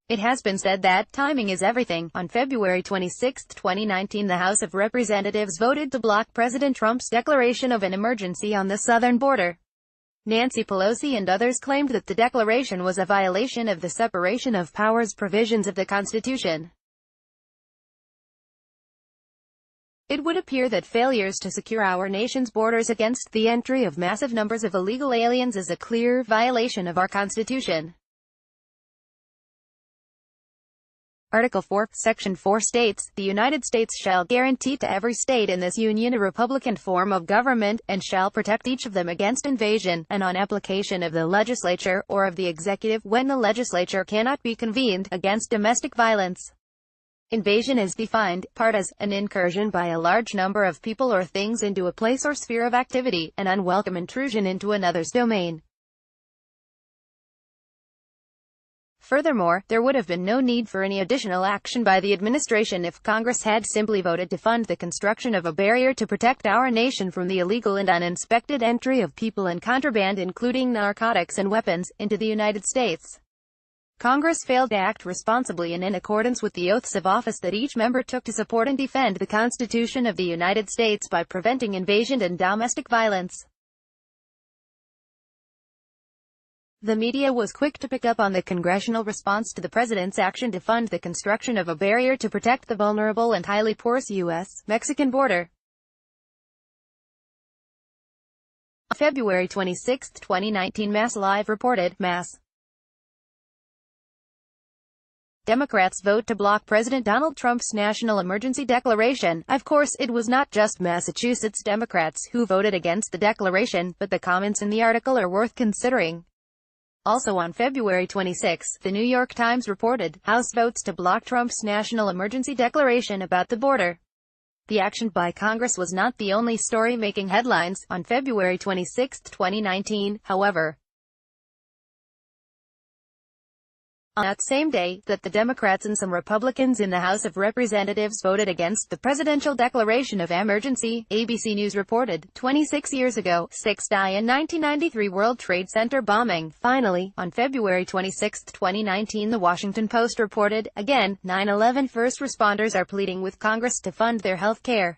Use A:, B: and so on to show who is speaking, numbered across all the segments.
A: It has been said that timing is everything. On February 26, 2019, the House of Representatives voted to block President Trump's declaration of an emergency on the southern border. Nancy Pelosi and others claimed that the declaration was a violation of the separation of powers provisions of the Constitution. It would appear that failures to secure our nation's borders against the entry of massive numbers of illegal aliens is a clear violation of our Constitution. Article 4, Section 4 states, "The United States shall guarantee to every state in this Union a republican form of government, and shall protect each of them against invasion, and on application of the legislature, or of the executive, when the legislature cannot be convened, against domestic violence." Invasion is defined, part as, an incursion by a large number of people or things into a place or sphere of activity, an unwelcome intrusion into another's domain. Furthermore, there would have been no need for any additional action by the administration if Congress had simply voted to fund the construction of a barrier to protect our nation from the illegal and uninspected entry of people and contraband, including narcotics and weapons, into the United States. Congress failed to act responsibly and in accordance with the oaths of office that each member took to support and defend the Constitution of the United States by preventing invasion and domestic violence. The media was quick to pick up on the congressional response to the president's action to fund the construction of a barrier to protect the vulnerable and highly porous U.S.-Mexican border. On February 26, 2019, Mass Live reported, Mass Democrats vote to block President Donald Trump's national emergency declaration. Of course, it was not just Massachusetts Democrats who voted against the declaration, but the comments in the article are worth considering. Also on February 26, The New York Times reported, House votes to block Trump's national emergency declaration about the border. The action by Congress was not the only story making headlines. On February 26, 2019, however, on that same day, that the Democrats and some Republicans in the House of Representatives voted against the presidential declaration of emergency, ABC News reported, 26 years ago, 6 die in 1993 World Trade Center bombing. Finally, on February 26, 2019, The Washington Post reported, again, 9/11 first responders are pleading with Congress to fund their health care.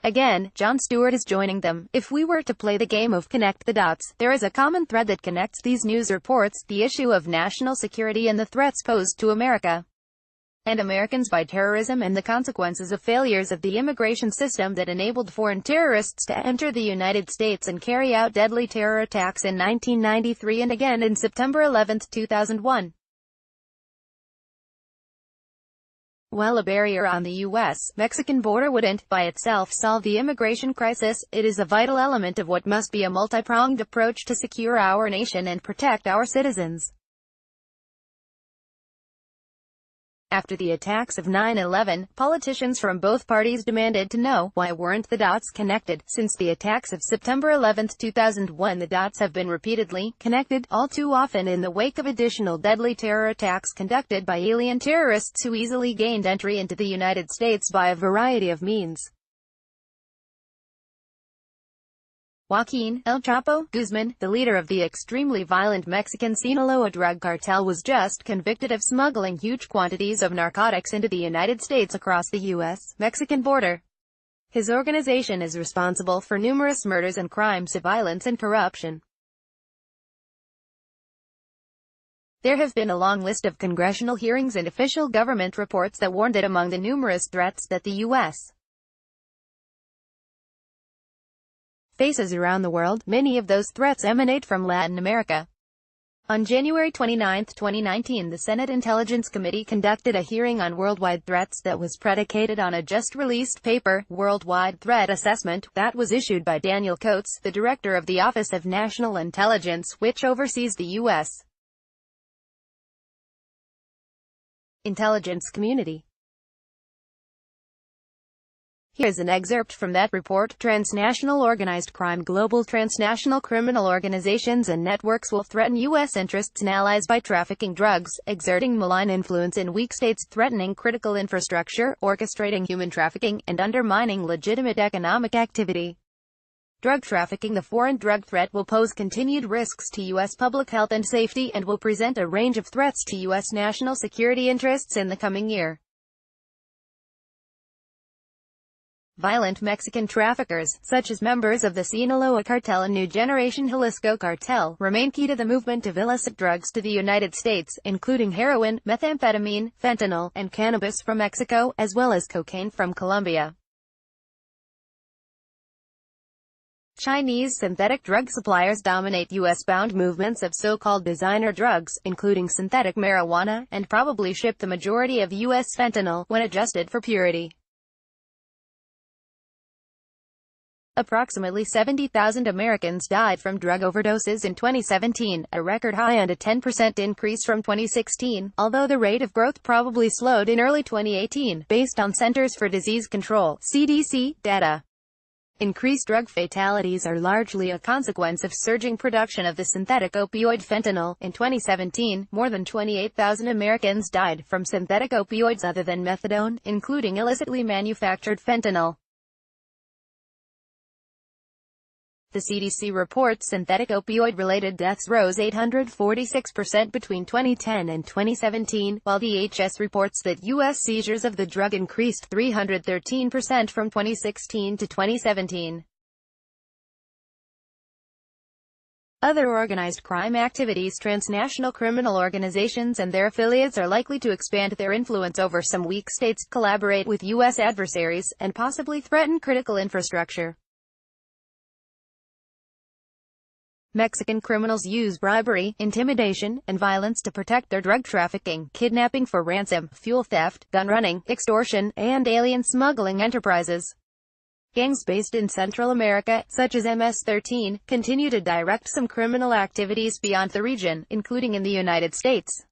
A: Again, Jon Stewart is joining them. If we were to play the game of connect the dots, there is a common thread that connects these news reports, the issue of national security and the threats posed to America and Americans by terrorism and the consequences of failures of the immigration system that enabled foreign terrorists to enter the United States and carry out deadly terror attacks in 1993 and again in September 11, 2001. While a barrier on the U.S.-Mexican border wouldn't, by itself, solve the immigration crisis, it is a vital element of what must be a multi-pronged approach to secure our nation and protect our citizens. After the attacks of 9/11, politicians from both parties demanded to know, why weren't the dots connected? Since the attacks of September 11, 2001, the dots have been repeatedly connected, all too often in the wake of additional deadly terror attacks conducted by alien terrorists who easily gained entry into the United States by a variety of means. Joaquin El Chapo Guzman, the leader of the extremely violent Mexican Sinaloa drug cartel, was just convicted of smuggling huge quantities of narcotics into the United States across the U.S.-Mexican border. His organization is responsible for numerous murders and crimes of violence and corruption. There have been a long list of congressional hearings and official government reports that warned that among the numerous threats that the U.S. faces around the world, many of those threats emanate from Latin America. On January 29, 2019, the Senate Intelligence Committee conducted a hearing on worldwide threats that was predicated on a just-released paper, Worldwide Threat Assessment, that was issued by Daniel Coates, the director of the Office of National Intelligence, which oversees the U.S. intelligence community. Here's an excerpt from that report. Transnational organized crime. Global transnational criminal organizations and networks will threaten U.S. interests and allies by trafficking drugs, exerting malign influence in weak states, threatening critical infrastructure, orchestrating human trafficking, and undermining legitimate economic activity. Drug trafficking. The foreign drug threat will pose continued risks to U.S. public health and safety, and will present a range of threats to U.S. national security interests in the coming year. Violent Mexican traffickers, such as members of the Sinaloa Cartel and New Generation Jalisco Cartel, remain key to the movement of illicit drugs to the United States, including heroin, methamphetamine, fentanyl, and cannabis from Mexico, as well as cocaine from Colombia. Chinese synthetic drug suppliers dominate U.S.-bound movements of so-called designer drugs, including synthetic marijuana, and probably ship the majority of U.S. fentanyl, when adjusted for purity. Approximately 70,000 Americans died from drug overdoses in 2017, a record high and a 10% increase from 2016, although the rate of growth probably slowed in early 2018, based on Centers for Disease Control (CDC) data. Increased drug fatalities are largely a consequence of surging production of the synthetic opioid fentanyl. In 2017, more than 28,000 Americans died from synthetic opioids other than methadone, including illicitly manufactured fentanyl. The CDC reports synthetic opioid-related deaths rose 846% between 2010 and 2017, while DHS reports that U.S. seizures of the drug increased 313% from 2016 to 2017. Other organized crime activities. Transnational criminal organizations and their affiliates are likely to expand their influence over some weak states, collaborate with U.S. adversaries, and possibly threaten critical infrastructure. Mexican criminals use bribery, intimidation, and violence to protect their drug trafficking, kidnapping for ransom, fuel theft, gun running, extortion, and alien smuggling enterprises. Gangs based in Central America, such as MS-13, continue to direct some criminal activities beyond the region, including in the United States.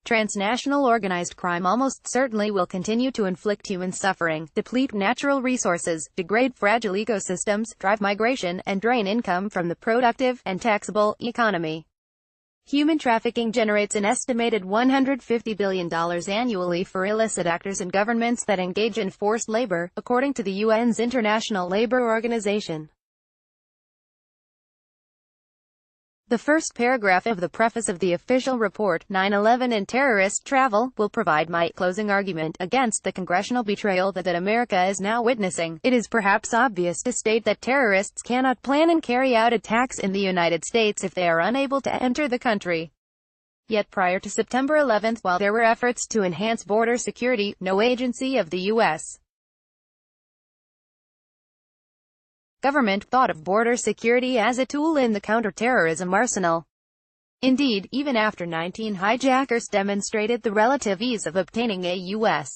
A: Transnational organized crime almost certainly will continue to inflict human suffering, deplete natural resources, degrade fragile ecosystems, drive migration, and drain income from the productive and taxable economy. Human trafficking generates an estimated $150 billion annually for illicit actors and governments that engage in forced labor, according to the UN's International Labour Organization. The first paragraph of the preface of the official report, 9/11 and Terrorist Travel, will provide my closing argument against the congressional betrayal that America is now witnessing. It is perhaps obvious to state that terrorists cannot plan and carry out attacks in the United States if they are unable to enter the country. Yet prior to September 11, while there were efforts to enhance border security, no agency of the U.S. government thought of border security as a tool in the counterterrorism arsenal. Indeed, even after 19 hijackers demonstrated the relative ease of obtaining a U.S.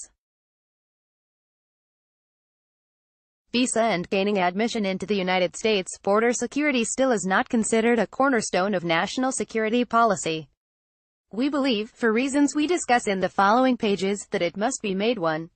A: visa and gaining admission into the United States, border security still is not considered a cornerstone of national security policy. We believe, for reasons we discuss in the following pages, that it must be made one.